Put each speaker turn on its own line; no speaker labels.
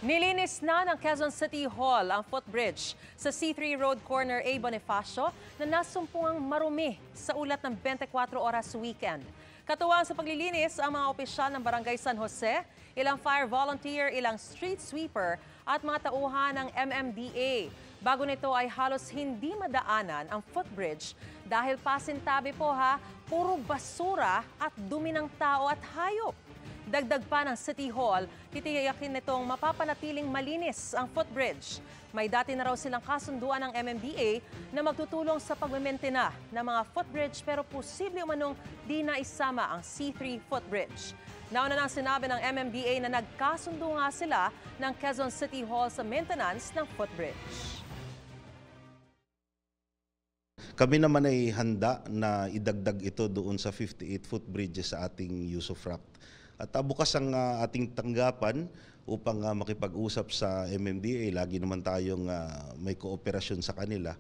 Nilinis na ng Quezon City Hall ang footbridge sa C3 Road Corner A Bonifacio na nasumpungang marumi sa ulat ng 24 oras weekend. Katuwang sa paglilinis ang mga opisyal ng Barangay San Jose, ilang fire volunteer, ilang street sweeper at mga tauhan ng MMDA. Bago nito ay halos hindi madaanan ang footbridge dahil pasintabi po puro basura at dumi ng tao at hayop. Dagdag pa ng City Hall, titiyakin nitong mapapanatiling malinis ang footbridge. May dati na raw silang kasunduan ng MMDA na magtutulong sa pagmementena ng mga footbridge pero posible umanong di na isama ang C3 footbridge. Nauna nang sinabi ng MMDA na nagkasundo nga sila ng Quezon City Hall sa maintenance ng footbridge.
Kami naman ay handa na idagdag ito doon sa 58 footbridges sa ating Usofruct. At bukas ang ating tanggapan upang makipag-usap sa MMDA. Lagi naman tayong may kooperasyon sa kanila.